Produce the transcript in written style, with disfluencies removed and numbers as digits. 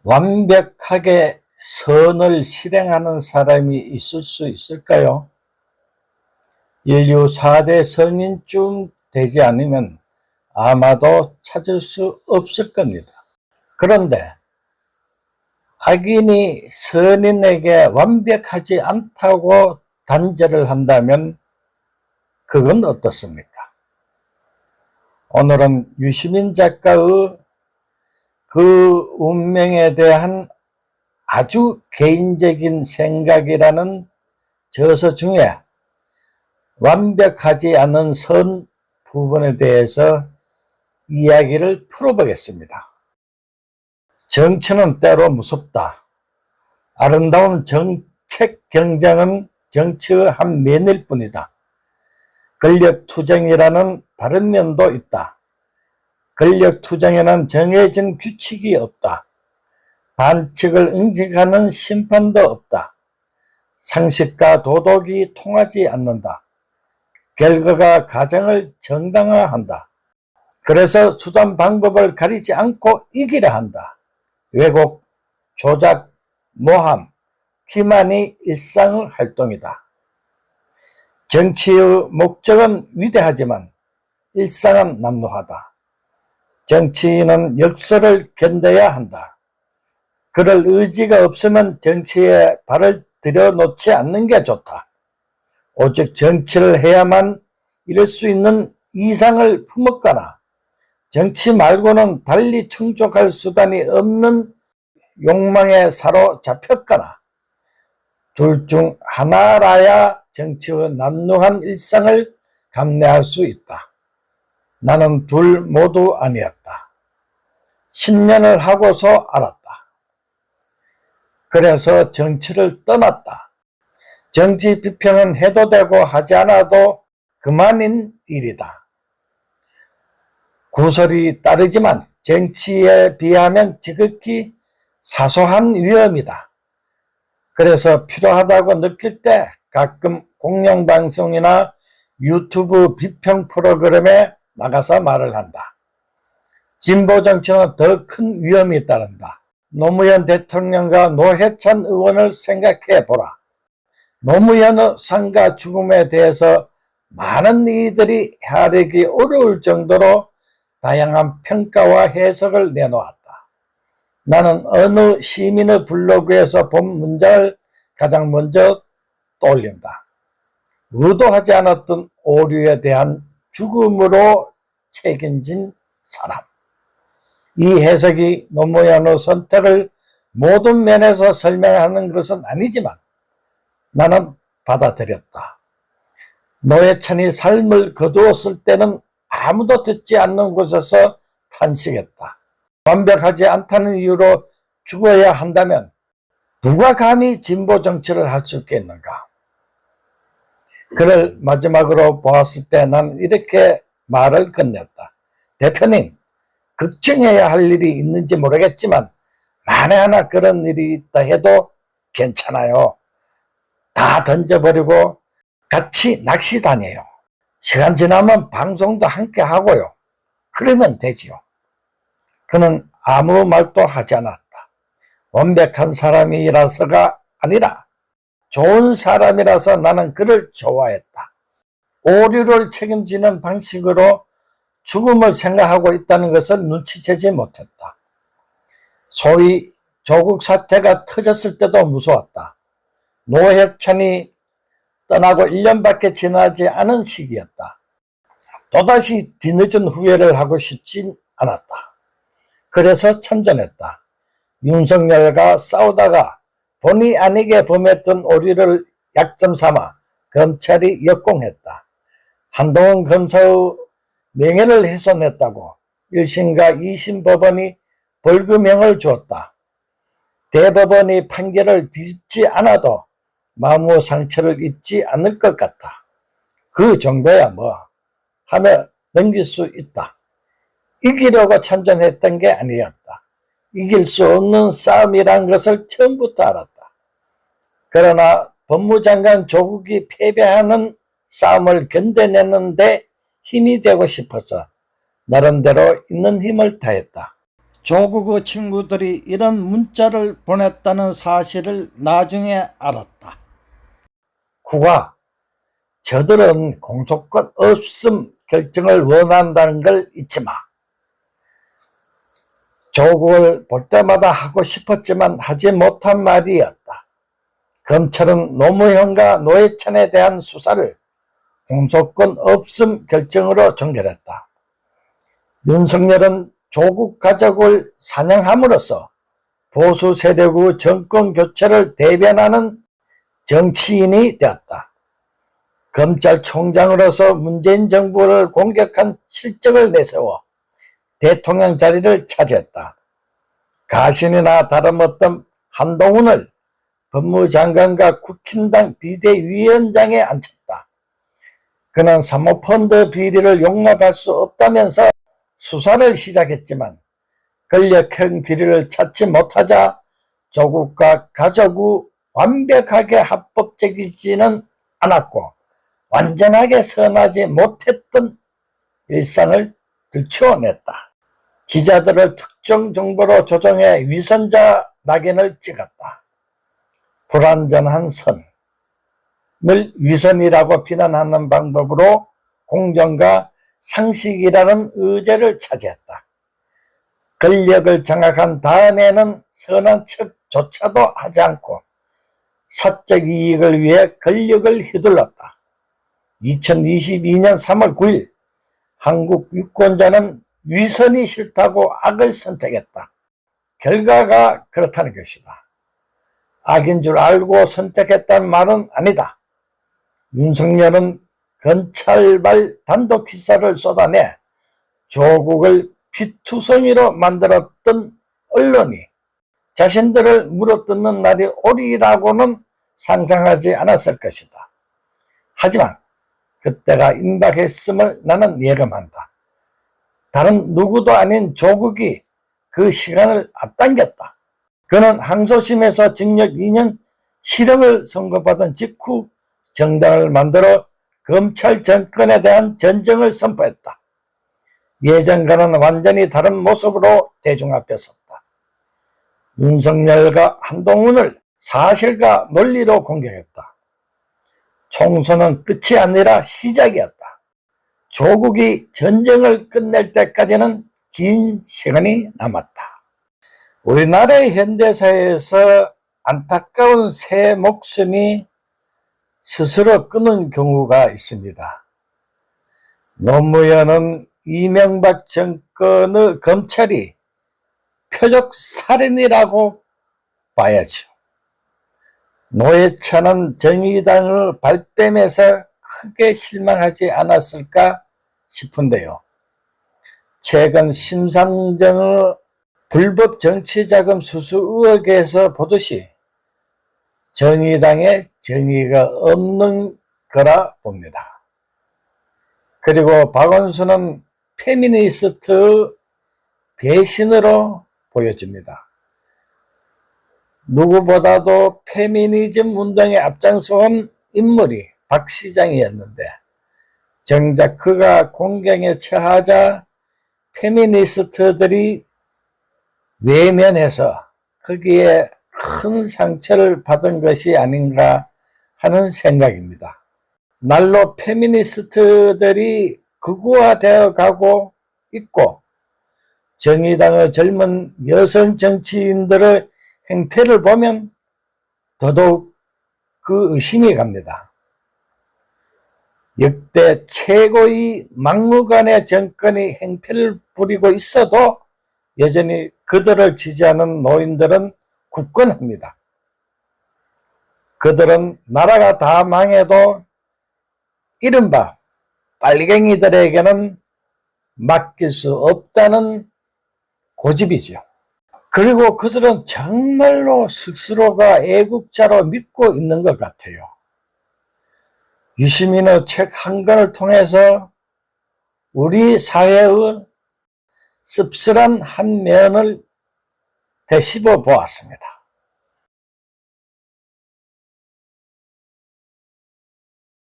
완벽하게 선을 실행하는 사람이 있을 수 있을까요? 인류 4대 선인쯤 되지 않으면 아마도 찾을 수 없을 겁니다. 그런데 악인이 선인에게 완벽하지 않다고 단죄를 한다면 그건 어떻습니까? 오늘은 유시민 작가의 그 운명에 대한 아주 개인적인 생각이라는 저서 중에 완벽하지 않은 선 부분에 대해서 이야기를 풀어보겠습니다. 정치는 때로 무섭다. 아름다운 정책 경쟁은 정치의 한 면일 뿐이다. 권력투쟁이라는 다른 면도 있다. 권력투쟁에는 정해진 규칙이 없다. 반칙을 응징하는 심판도 없다. 상식과 도덕이 통하지 않는다. 결과가 가정을 정당화한다. 그래서 수단 방법을 가리지 않고 이기려 한다. 왜곡, 조작, 모함, 기만이 일상의 활동이다. 정치의 목적은 위대하지만 일상은 남루하다. 정치인은 역설을 견뎌야 한다. 그럴 의지가 없으면 정치에 발을 들여놓지 않는 게 좋다. 오직 정치를 해야만 이룰 수 있는 이상을 품었거나 정치 말고는 달리 충족할 수단이 없는 욕망에 사로잡혔거나 둘 중 하나라야 정치의 남루한 일상을 감내할 수 있다. 나는 둘 모두 아니었다. 10년을 하고서 알았다. 그래서 정치를 떠났다. 정치 비평은 해도 되고 하지 않아도 그만인 일이다. 구설이 따르지만 정치에 비하면 지극히 사소한 위험이다. 그래서 필요하다고 느낄 때 가끔 공영방송이나 유튜브 비평 프로그램에 나가서 말을 한다. 진보 정치는 더 큰 위험이 따른다. 노무현 대통령과 노회찬 의원을 생각해 보라. 노무현의 삶과 죽음에 대해서 많은 이들이 헤아리기 어려울 정도로 다양한 평가와 해석을 내놓았다. 나는 어느 시민의 블로그에서 본 문장을 가장 먼저 떠올린다. 의도하지 않았던 오류에 대한 죽음으로 책임진 사람. 이 해석이 노무현의 선택을 모든 면에서 설명하는 것은 아니지만 나는 받아들였다. 노회찬이 삶을 거두었을 때는 아무도 듣지 않는 곳에서 탄식했다. 완벽하지 않다는 이유로 죽어야 한다면 누가 감히 진보 정치를 할 수 있겠는가? 그를 마지막으로 보았을 때 난 이렇게 말을 건넸다. 대표님, 걱정해야 할 일이 있는지 모르겠지만 만에 하나 그런 일이 있다 해도 괜찮아요. 다 던져버리고 같이 낚시 다녀요. 시간 지나면 방송도 함께 하고요. 그러면 되지요. 그는 아무 말도 하지 않았다. 완벽한 사람이라서가 아니라 좋은 사람이라서 나는 그를 좋아했다. 오류를 책임지는 방식으로 죽음을 생각하고 있다는 것을 눈치채지 못했다. 소위 조국 사태가 터졌을 때도 무서웠다. 노회찬이 떠나고 1년밖에 지나지 않은 시기였다. 또다시 뒤늦은 후회를 하고 싶진 않았다. 그래서 참전했다. 윤석열과 싸우다가 본의 아니게 범했던 오류를 약점 삼아 검찰이 역공했다. 한동훈 검사의 명예를 훼손했다고 1심과 2심 법원이 벌금형을 주었다. 대법원이 판결을 뒤집지 않아도 마음의 상처를 잊지 않을 것 같다. 그 정도야 뭐 하며 넘길 수 있다. 이기려고 참전했던 게 아니었다. 이길 수 없는 싸움이란 것을 처음부터 알았다. 그러나 법무장관 조국이 패배하는 싸움을 견뎌내는데 힘이 되고 싶어서 나름대로 있는 힘을 다했다. 조국의 친구들이 이런 문자를 보냈다는 사실을 나중에 알았다. 국아, 저들은 공소권 없음 결정을 원한다는 걸 잊지 마. 조국을 볼 때마다 하고 싶었지만 하지 못한 말이었다. 검찰은 노무현과 노회찬에 대한 수사를 공소권 없음 결정으로 종결했다. 윤석열은 조국 가족을 사냥함으로써 보수 세력의 정권 교체를 대변하는 정치인이 되었다. 검찰총장으로서 문재인 정부를 공격한 실적을 내세워 대통령 자리를 차지했다. 가신이나 다름없던 한동훈을 법무장관과 국힘당 비대위원장에 앉혔다. 그는 사모펀드 비리를 용납할 수 없다면서 수사를 시작했지만 권력형 비리를 찾지 못하자 조국과 가족이 완벽하게 합법적이지는 않았고 완전하게 선하지 못했던 일상을 들추어냈다. 기자들을 특정 정보로 조종해 위선자 낙인을 찍었다. 불완전한 선을 위선이라고 비난하는 방법으로 공정과 상식이라는 의제를 차지했다. 권력을 장악한 다음에는 선한 척조차도 하지 않고 사적 이익을 위해 권력을 휘둘렀다. 2022년 3월 9일 한국 유권자는 위선이 싫다고 악을 선택했다. 결과가 그렇다는 것이다. 악인 줄 알고 선택했다는 말은 아니다. 윤석열은 검찰발 단독 기사를 쏟아내 조국을 피투성이로 만들었던 언론이 자신들을 물어뜯는 날이 오리라고는 상상하지 않았을 것이다. 하지만 그때가 임박했음을 나는 예감한다. 다른 누구도 아닌 조국이 그 시간을 앞당겼다. 그는 항소심에서 징역 2년 실형을 선고받은 직후 정당을 만들어 검찰 정권에 대한 전쟁을 선포했다. 예전과는 완전히 다른 모습으로 대중 앞에 섰다. 윤석열과 한동훈을 사실과 논리로 공격했다. 총선은 끝이 아니라 시작이었다. 조국이 전쟁을 끝낼 때까지는 긴 시간이 남았다. 우리나라의 현대사에서 안타까운 새 목숨이 스스로 끊은 경우가 있습니다. 노무현은 이명박 정권의 검찰이 표적 살인이라고 봐야죠. 노회찬은 정의당의 발뺌에서 크게 실망하지 않았을까 싶은데요. 최근 심상정의 불법 정치자금 수수 의혹에서 보듯이 정의당에 정의가 없는 거라 봅니다. 그리고 박원순은 페미니스트의 배신으로 보여집니다. 누구보다도 페미니즘 운동에 앞장서온 인물이 박 시장이었는데 정작 그가 공경에 처하자 페미니스트들이 외면해서 거기에 큰 상처를 받은 것이 아닌가 하는 생각입니다. 날로 페미니스트들이 극우화되어 가고 있고 정의당의 젊은 여성 정치인들의 행태를 보면 더더욱 그 의심이 갑니다. 역대 최고의 막무가내 정권이 행패를 부리고 있어도 여전히 그들을 지지하는 노인들은 굳건합니다. 그들은 나라가 다 망해도 이른바 빨갱이들에게는 맡길 수 없다는 고집이죠. 그리고 그들은 정말로 스스로가 애국자로 믿고 있는 것 같아요. 유시민의 책 한 권을 통해서 우리 사회의 씁쓸한 한 면을 되씹어 보았습니다.